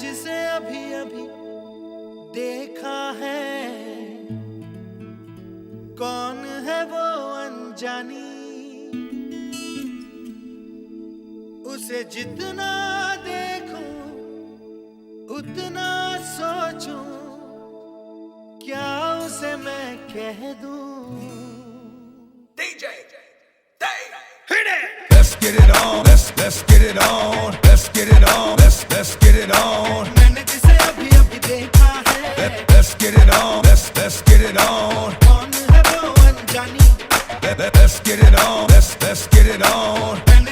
जिसे अभी अभी देखा है, कौन है वो अनजानी। उसे जितना देखूं उतना सोचूं, क्या उसे मैं कह दूं। DJ, hit it. Let's get it on. Let's get it on. Let's get it on. Let's get it on. मैंने जिसे अभी अभी देखा है, Let's get it on. Let's get it on. कौन है वो अनजानी। Let's get it on. Let's get it on.